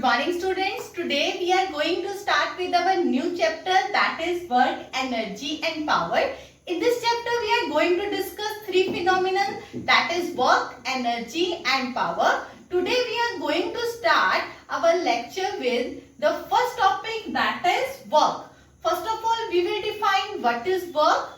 Good morning students. Today we are going to start with our new chapter, that is work, energy and power. In this chapter we are going to discuss three phenomena, that is work, energy and power. Today we are going to start our lecture with the first topic, that is work. First of all, we will define what is work.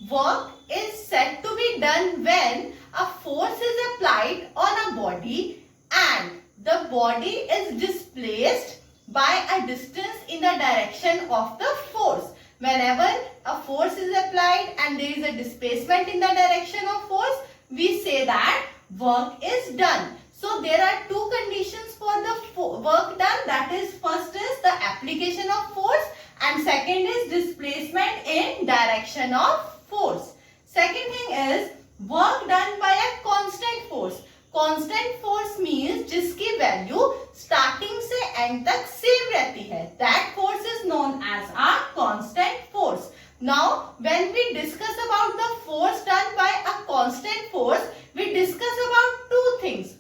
Work is said to be done when a force is applied on a body and the body is displaced by a distance in the direction of the force. Whenever a force is applied and there is a displacement in the direction of force, we say that work is done. So there are two conditions for the work done, that is, first is the application of force and second is displacement in direction of force. Second thing is work done by a constant force. Constant force means जिसकी value starting से end तक same रहती है, that force is known as a constant force. Now when we discuss about the force done by a constant force, we discuss about two things.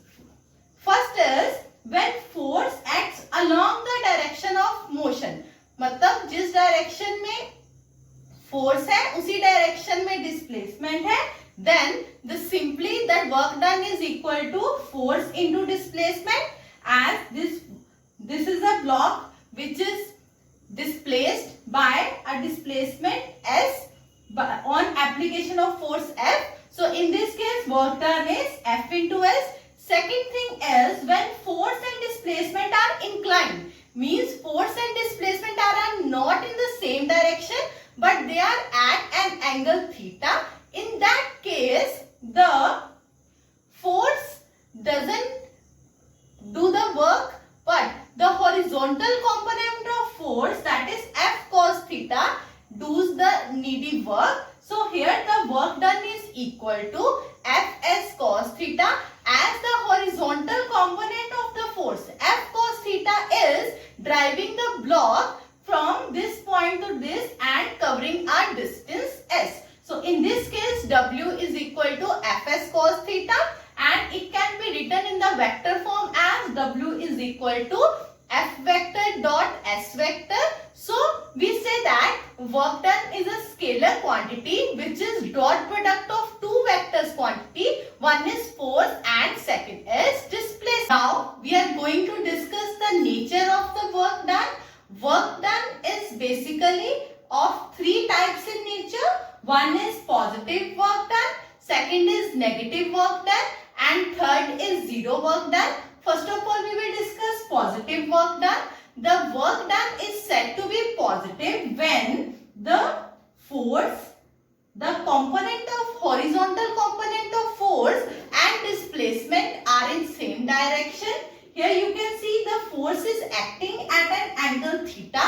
First is when force acts along the direction of motion, मतलब जिस direction में force है उसी direction में displacement है, then simply that work done is equal to force into displacement, as this is a block which is displaced by a displacement S on application of force F. So in this case work done is F into S. Second thing is when force and displacement are inclined, means force and displacement are not in the same direction but they are at an angle theta. In that case, the force doesn't do the work, but the horizontal component of force, that is F cos theta, does the needy work. So here the work done is equal to Fs cos theta, as the horizontal component of the force F cos theta is driving the block from this point to this and covering a distance S. So in this case W is equal to Fs cos theta and it can be written in the vector form as W is equal to F vector dot S vector. So we say that work done is a scalar quantity which is dot product of two vectors quantity. One is force and second is displacement. Now we are going to discuss the nature of the work done. Work done is basically of three types in nature. One is positive work done, second is negative work done and third is zero work done. First of all, we will discuss positive work done. The work done is said to be positive when the force, the component of horizontal component of force and displacement are in same direction. Here you can see the force is acting at an angle theta.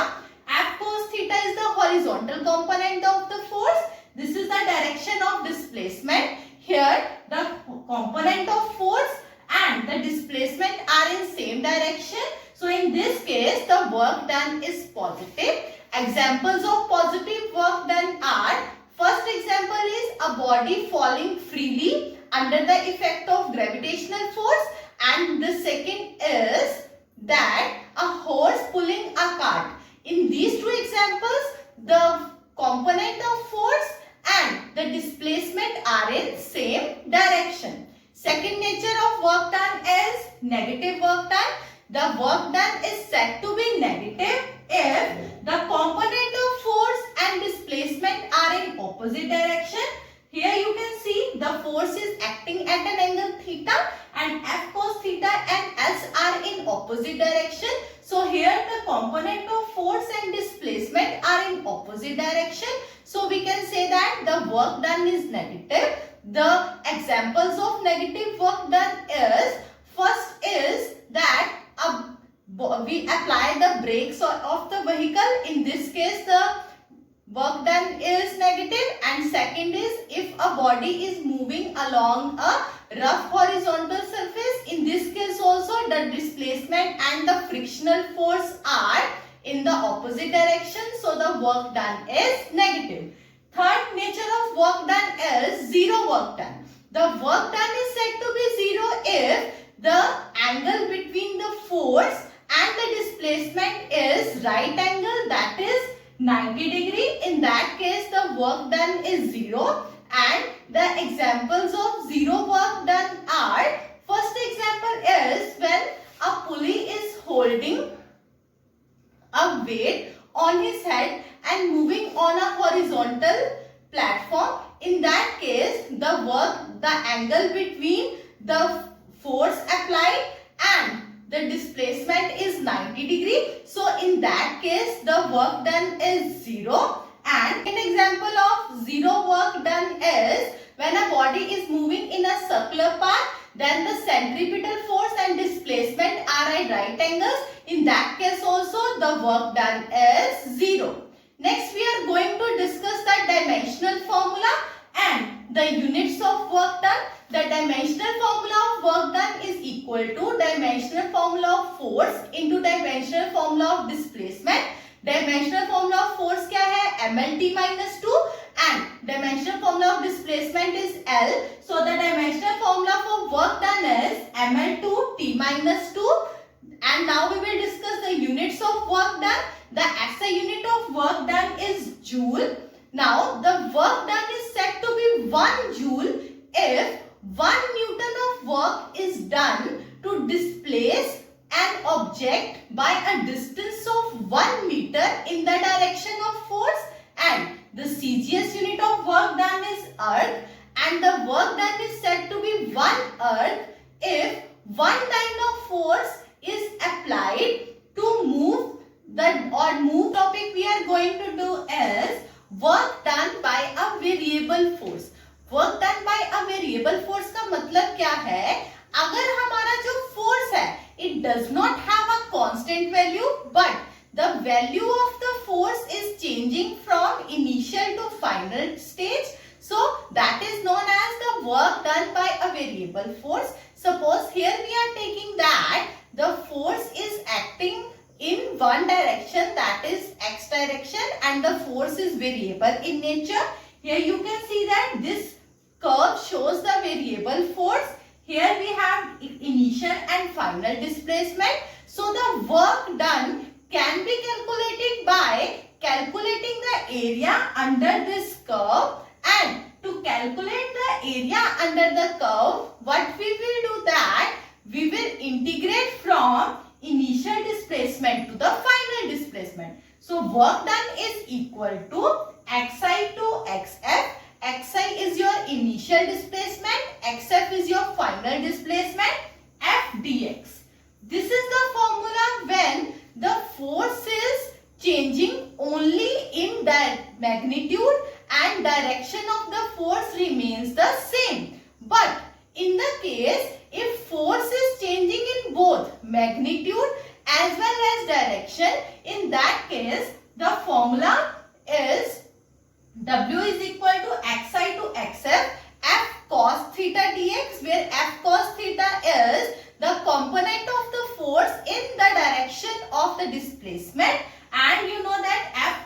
F cos theta is the horizontal component of the force. This is the direction of displacement. Here the component of force and the displacement are in same direction. So in this case the work done is positive. Examples of positive work done are, first example is a body falling freely under the effect of gravitational force, and the second is that a horse pulling a cart. In these two examples, the component of force and the displacement are in same direction. Second nature of work done is negative work done. The work done is said to be negative if the component of force and displacement are in opposite direction. Here you can see the force is acting at an angle theta and F cos theta and S are in opposite direction. So here the component of force and displacement are in opposite direction. So we can say that the work done is negative. The examples of negative work done is, first is that we apply the brakes of the vehicle. In this case the work done is negative, and second is if a body is moving along a rough horizontal surface. In this case also the displacement and the frictional force are in the opposite direction. So the work done is negative. Third nature of work done is zero work done. The work done is said to be zero if the angle between the force and the displacement is right angle, that is 90 degree. In that case, the work done is 0. And the examples of 0 work done are, first example is when a pulley is holding a weight on his head and moving on a horizontal platform. In that case, the angle between the force applied and the displacement is 90 degree. So in that case, the work done is 0. And an example of 0 work done is when a body is moving in a circular path, then the centripetal force and displacement are at right angles. In that case also, the work done is 0. Next, we are going to discuss the dimensional formula and the units of work done. The dimensional formula of work done is equal to dimensional formula of force into dimensional formula of displacement. Dimensional formula of force क्या है? MLT minus 2 and dimensional formula of displacement is L. So the dimensional formula for work done is ML2 T minus 2. And now we will discuss the units of work done. The SI unit of work done is joule. Now the work done is said to be 1 joule if 1 Newton of work is done to displace an object by a distance of 1 meter in the direction of force, and the CGS unit of work done is erg, and the work done is said to be 1 erg if 1 dyne of force is applied to move move topic we are going to do is work done by a variable force. Work done by a variable force का मतलब क्या है? अगर हमारा जो force है, it does not have a constant value, but the value of the force is changing from initial to final stage. So that is known as the work done by a variable force. Suppose here we are taking that the force is acting in one direction, that is x direction, and the force is variable in nature. Here you can see that this curve shows the variable force. Here we have initial and final displacement. So the work done can be calculated by calculating the area under this curve. And to calculate the area under the curve, what we will do that we will integrate from initial displacement to the final displacement. So work done is equal to xi to xf. Xi is your initial displacement, xf is your final displacement, f dx. This is the formula when the force is changing only in the magnitude and direction of the force remains the same. But in the case if force is changing in both magnitude as well as direction, in that case the formula is W is equal to xi to xf f cos theta dx, where f cos theta is the component of the force in the direction of the displacement, and you know that f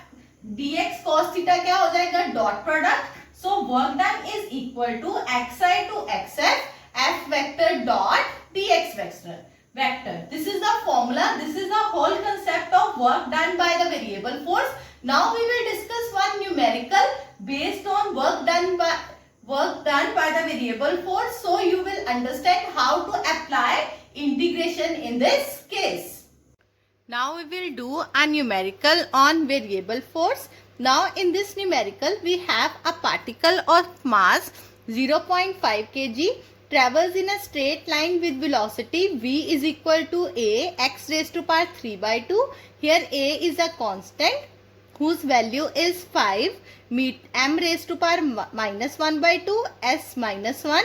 dx cos theta क्या हो जाएगा? Dot product. So work done is equal to xi to xf f vector dot dx vector. This is the formula. This is the whole concept of work done by the variable force. Now we will discuss one numerical based on work done by the variable force. So you will understand how to apply integration in this case. Now we will do a numerical on variable force. Now in this numerical we have a particle of mass 0.5 kg travels in a straight line with velocity v is equal to a x raised to power 3 by 2. Here a is a constant whose value is 5, m raised to power minus 1 by 2, s minus 1.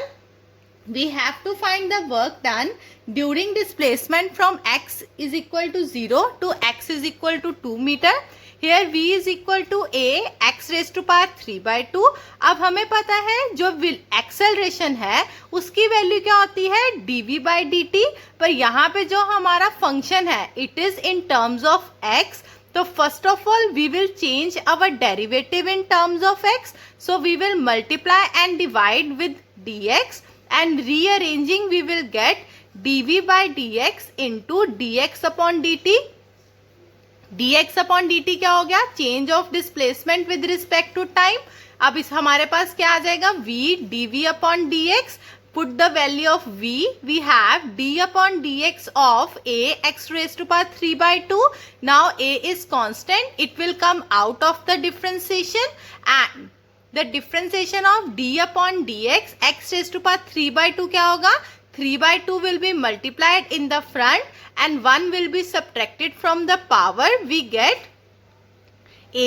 We have to find the work done during displacement from x is equal to 0 to x is equal to 2 meter. Here v is equal to a x raised to power 3 by 2. अब हमें पता है जो acceleration है उसकी value क्या होती है? dv by dt. पर यहाँ पे जो हमारा फंक्शन है it is in terms of x. So first of all we will change our derivative in terms of x. So we will multiply and divide with dx, and rearranging we will get dv by dx into dx upon dt. dx upon dt क्या हो गया, change of displacement with respect to time. अब इस हमारे पास क्या आ जाएगा, v dv अपॉन dx. Put the value of v. We have d upon dx of a x raised to power 3 by 2. Now a is constant. It will come out of the differentiation, and the differentiation of d upon dx x raised to power 3 by 2 क्या होगा, 3 by 2 will be multiplied in the front and 1 will be subtracted from the power. We get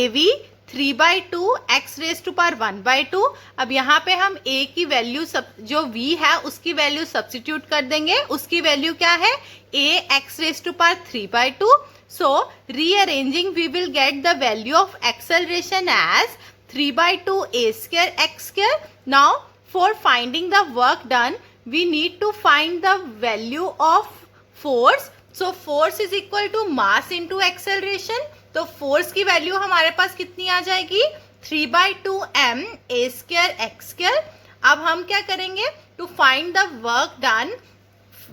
av 3 by 2 x raise to power 1 by 2. अब यहाँ पे हम a की value जो v है उसकी वैल्यू सब्स्टिट्यूट कर देंगे. उसकी वैल्यू क्या है, a x raise to power 3 by 2. So rearranging we will get the value of acceleration as 3 by 2 a square x square. Now for finding the work done we need to find the value of force. So force is equal to mass into acceleration. तो force की value हमारे पास कितनी आ जाएगी, 3 by 2 m a square x square. अब हम क्या करेंगे, to find the work done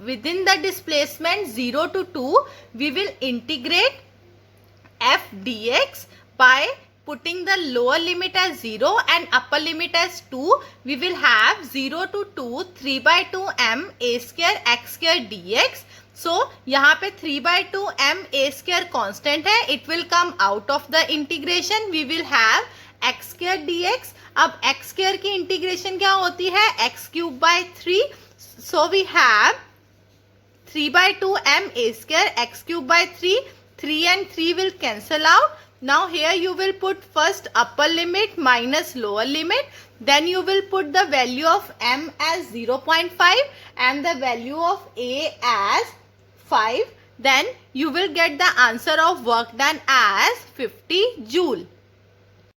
within the displacement 0 to 2 we will integrate f dx by putting the lower limit as 0 and upper limit as 2. We will have 0 to 2 3 by 2 m a square x square dx. So यहाँ पे 3 by 2 m a square constant है. It will come out of the integration. We will have x square dx. अब x square की integration क्या होती है, x cube by 3. So we have 3 by 2 m a square x cube by 3. 3 and 3 will cancel out. Now here you will put first upper limit minus lower limit. Then you will put the value of m as 0.5 and the value of a as 5. Then you will get the answer of work done as 50 joule.